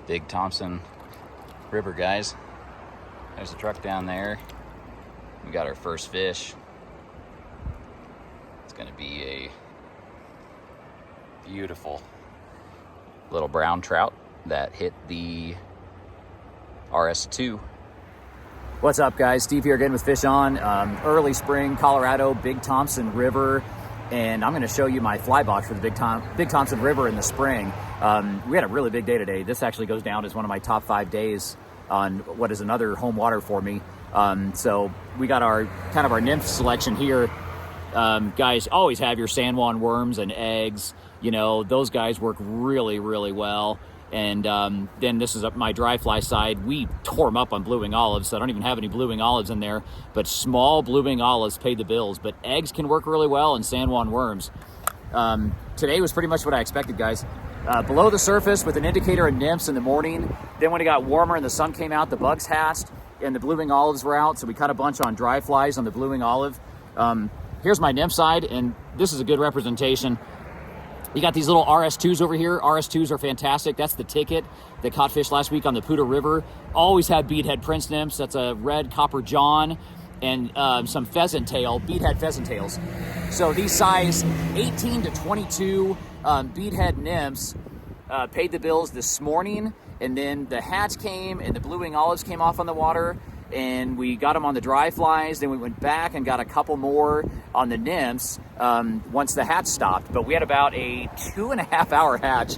Big Thompson River, guys. There's a truck down there. We got our first fish. It's gonna be a beautiful little brown trout that hit the RS2. What's up, guys? Steve here again with Fish On. Early spring, Colorado, Big Thompson River, and I'm going to show you my fly box for the Big Thompson River in the spring. We had a really big day today. This actually goes down as one of my top 5 days on what is another home water for me. So we got our kind of our nymph selection here. Guys, always have your San Juan worms and eggs. You know, those guys work really, really well. And then this is up my dry fly side. We tore them up on blue wing olives, so I don't even have any blue wing olives in there. But small blue wing olives paid the bills. But eggs can work really well, and San Juan worms. Today was pretty much what I expected, guys. Below the surface with an indicator of nymphs in the morning. Then when it got warmer and the sun came out, the bugs hatched and the blue wing olives were out. So we caught a bunch on dry flies on the blue wing olive. Here's my nymph side, and this is a good representation. You got these little RS2s over here. RS2s are fantastic. That's the Tippet that caught fish last week on the Poudre River. Always have beadhead prince nymphs. That's a red copper john and some pheasant tail, beadhead pheasant tails. So these size 18 to 22 beadhead nymphs paid the bills this morning. And then the hatch came and the blue wing olives came off on the water. And we got them on the dry flies. Then we went back and got a couple more on the nymphs once the hatch stopped. But we had about a 2.5 hour hatch.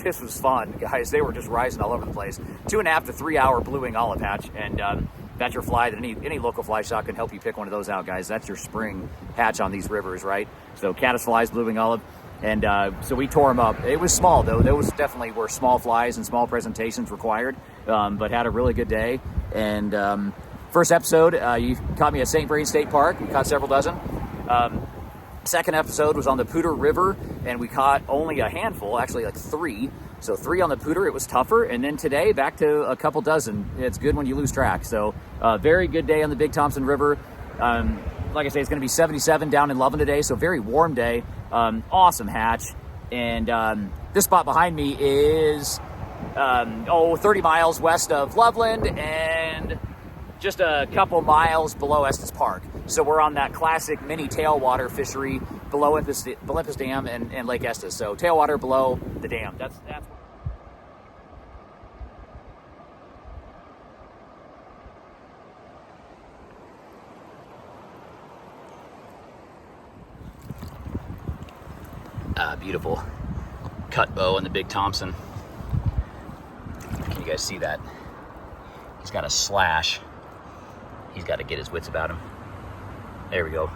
This was fun, guys. They were just rising all over the place. 2.5 to 3 hour blue wing olive hatch. And that's your fly. That any local fly shop can help you pick one of those out, guys. That's your spring hatch on these rivers, right? So caddis flies, blue wing olive. And so we tore them up. It was small, though. There was definitely were small flies and small presentations required, but had a really good day. And first episode, you caught me at St. Vrain State Park. We caught several dozen. Second episode was on the Poudre River, and we caught only a handful, actually like 3. So 3 on the Poudre, it was tougher. And then today, back to a couple dozen. It's good when you lose track. So very good day on the Big Thompson River. Like I say, it's going to be 77 down in Loveland today, so very warm day. Awesome hatch. And this spot behind me is 30 miles west of Loveland and just a couple miles below Estes Park. So we're on that classic mini tailwater fishery below Olympus Dam and Lake Estes. So tailwater below the dam. That's beautiful cut bow on the Big Thompson. Can you guys see that? He's got a slash. He's got to get his wits about him. There we go.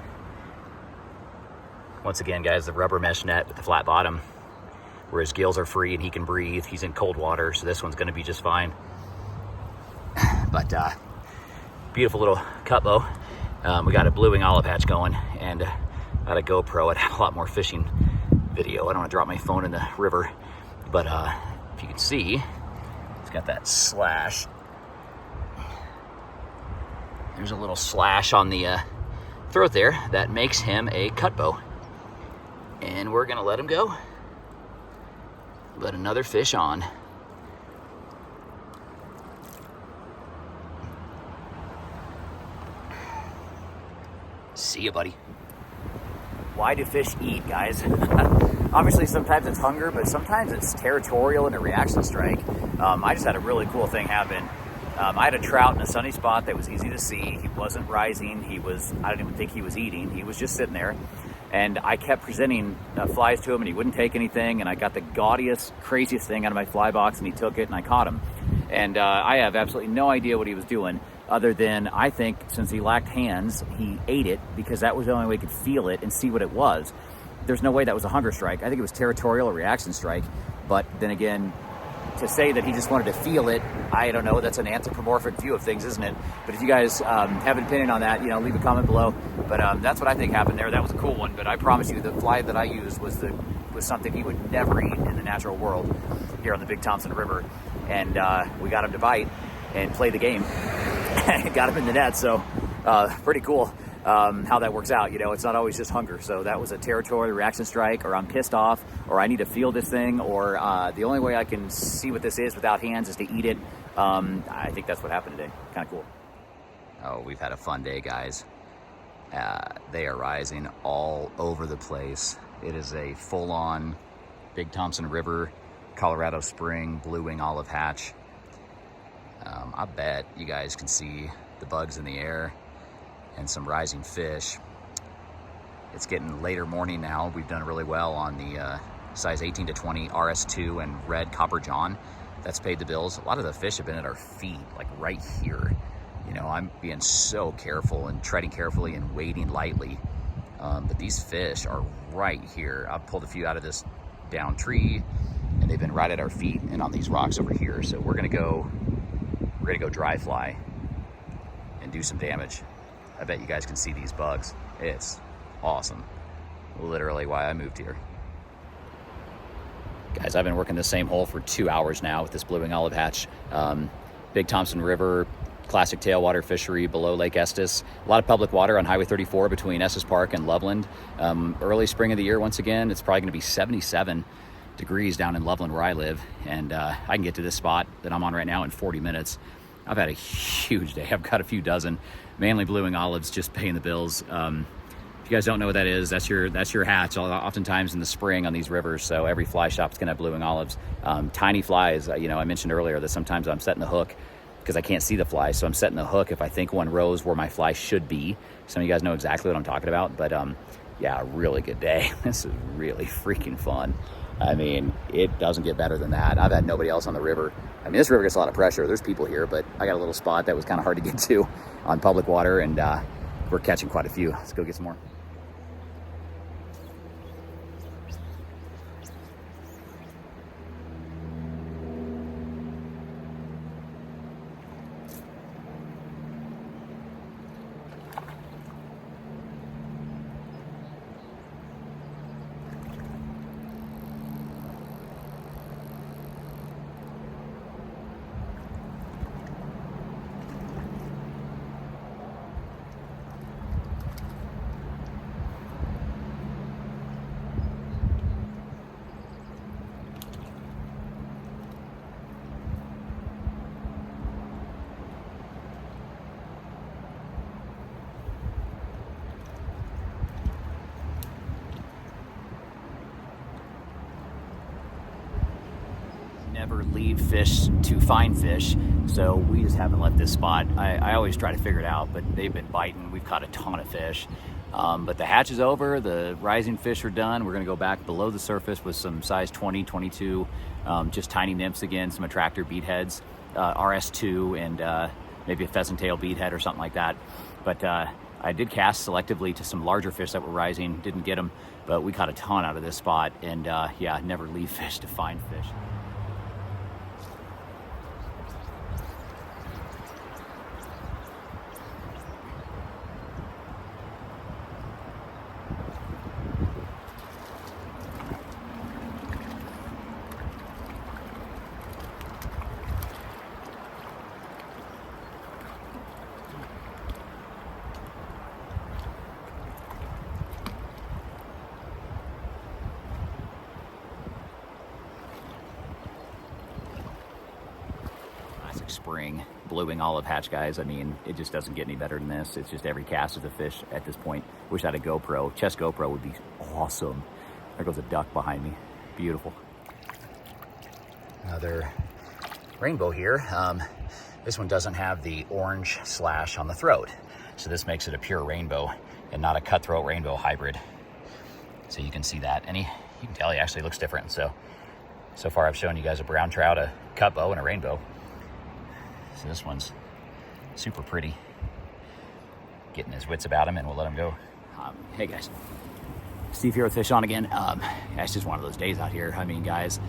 Once again, guys, the rubber mesh net with the flat bottom where his gills are free and he can breathe. He's in cold water, so this one's going to be just fine. But beautiful little cut bow. We got a blue wing olive hatch going, and got a GoPro. I'd have a lot more fishing video. I don't want to drop my phone in the river, but if you can see, it's got that slash. There's a little slash on the throat there that makes him a cut bow. And we're gonna let him go. Let another fish on. See ya, buddy. Why do fish eat, guys? Obviously, sometimes it's hunger, but sometimes it's territorial and a reaction strike. I just had a really cool thing happen. I had a trout in a sunny spot that was easy to see. He wasn't rising. I don't even think he was eating. He was just sitting there. And I kept presenting flies to him, and he wouldn't take anything. And I got the gaudiest, craziest thing out of my fly box, and he took it, and I caught him. And I have absolutely no idea what he was doing, other than I think since he lacked hands, he ate it because that was the only way he could feel it and see what it was. There's no way that was a hunger strike. I think it was territorial or reaction strike. But then again, to say that he just wanted to feel it, I don't know. That's an anthropomorphic view of things, isn't it? But if you guys have an opinion on that, leave a comment below. But that's what I think happened there. That was a cool one. But I promise you, the fly that I used was something he would never eat in the natural world here on the Big Thompson River. And we got him to bite and play the game. Got him in the net. So pretty cool. how that works out. You know, it's not always just hunger. So that was a territorial reaction strike, or I'm pissed off, or I need to feel this thing, or the only way I can see what this is without hands is to eat it. I think that's what happened today. Kind of cool. Oh, we've had a fun day, guys. They are rising all over the place. It is a full-on Big Thompson River, Colorado Spring, blue wing olive hatch. I bet you guys can see the bugs in the air and some rising fish. It's getting later morning now. We've done really well on the size 18 to 20 RS2 and red copper john. That's paid the bills. A lot of the fish have been at our feet, like right here. You know, I'm being so careful and treading carefully and wading lightly. But these fish are right here. I've pulled a few out of this down tree, and they've been right at our feet and on these rocks over here. So we're gonna go dry fly and do some damage. I bet you guys can see these bugs. It's awesome. Literally why I moved here. Guys, I've been working the same hole for 2 hours now with this blue wing olive hatch. Big Thompson River, classic tailwater fishery below Lake Estes. A lot of public water on Highway 34 between Estes Park and Loveland. Early spring of the year, once again, it's probably gonna be 77 degrees down in Loveland where I live. And I can get to this spot that I'm on right now in 40 minutes. I've had a huge day. I've got a few dozen, mainly blue wing olives, just paying the bills. If you guys don't know what that is, that's your hatch. Oftentimes in the spring on these rivers, so every fly shop's gonna have blue wing olives. Tiny flies, you know, I mentioned earlier that sometimes I'm setting the hook because I can't see the fly, so I'm setting the hook if I think one rows where my fly should be. Some of you guys know exactly what I'm talking about, but yeah, really good day. This is really freaking fun. I mean, it doesn't get better than that. I've had nobody else on the river. I mean, this river gets a lot of pressure. There's people here, but I got a little spot that was kind of hard to get to on public water, and we're catching quite a few. Let's go get some more. Never leave fish to find fish, so we just haven't left this spot. I always try to figure it out, but they've been biting. We've caught a ton of fish, but the hatch is over. The rising fish are done. We're gonna go back below the surface with some size 20, 22, just tiny nymphs again, some attractor beatheads, RS2, and maybe a pheasant tail beathead or something like that. But I did cast selectively to some larger fish that were rising, didn't get them, but we caught a ton out of this spot. And yeah, never leave fish to find fish. Spring blue wing olive hatch, guys. I mean, it just doesn't get any better than this. It's just every cast of the fish at this point. Wish I had a GoPro. Chest GoPro would be awesome. There goes a duck behind me. Beautiful. Another rainbow here. This one doesn't have the orange slash on the throat, so this makes it a pure rainbow and not a cutthroat rainbow hybrid. So you can see that, and you can tell he actually looks different. So far I've shown you guys a brown trout, a cut bow, and a rainbow. So this one's super pretty. Getting his wits about him, and we'll let him go. Hey guys, Steve here with Fish On again. It's just one of those days out here. I mean, guys,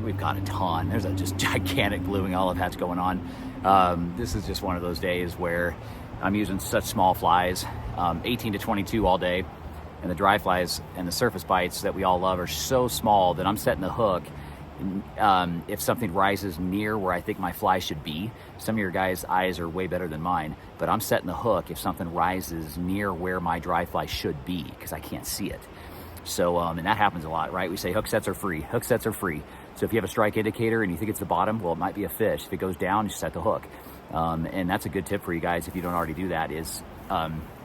we've got a ton. There's a just gigantic blue wing olive hatch going on. This is just one of those days where I'm using such small flies, 18 to 22 all day, and the dry flies and the surface bites that we all love are so small that I'm setting the hook if something rises near where I think my fly should be. Some of your guys' eyes are way better than mine, but I'm setting the hook if something rises near where my dry fly should be, because I can't see it. So, and that happens a lot, right? We say hook sets are free. Hook sets are free. So if you have a strike indicator and you think it's the bottom, well, it might be a fish. If it goes down, you set the hook. And that's a good tip for you guys if you don't already do that is,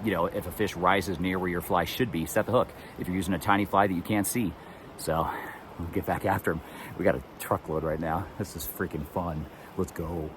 you know, if a fish rises near where your fly should be, set the hook. If you're using a tiny fly that you can't see. So we'll get back after him. We got a truckload right now. This is freaking fun. Let's go.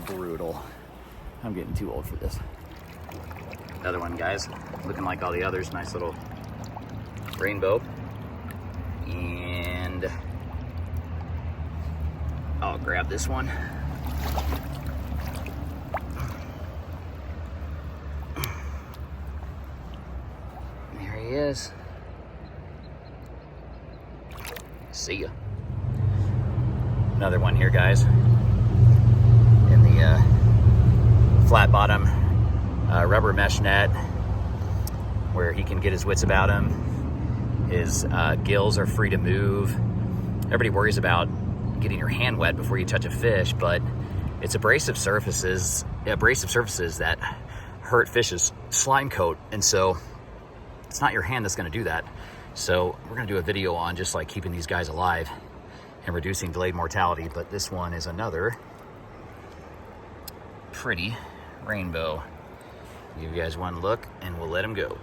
Brutal. I'm getting too old for this. Another one, guys. Looking like all the others. Nice little rainbow. And I'll grab this one. There he is. See ya. Another one here, guys. Flat bottom rubber mesh net where he can get his wits about him. His gills are free to move. Everybody worries about getting your hand wet before you touch a fish, but it's abrasive surfaces that hurt fish's slime coat, and so it's not your hand that's going to do that. So we're going to do a video on just like keeping these guys alive and reducing delayed mortality, but this one is another pretty rainbow. Give you guys one look and we'll let him go.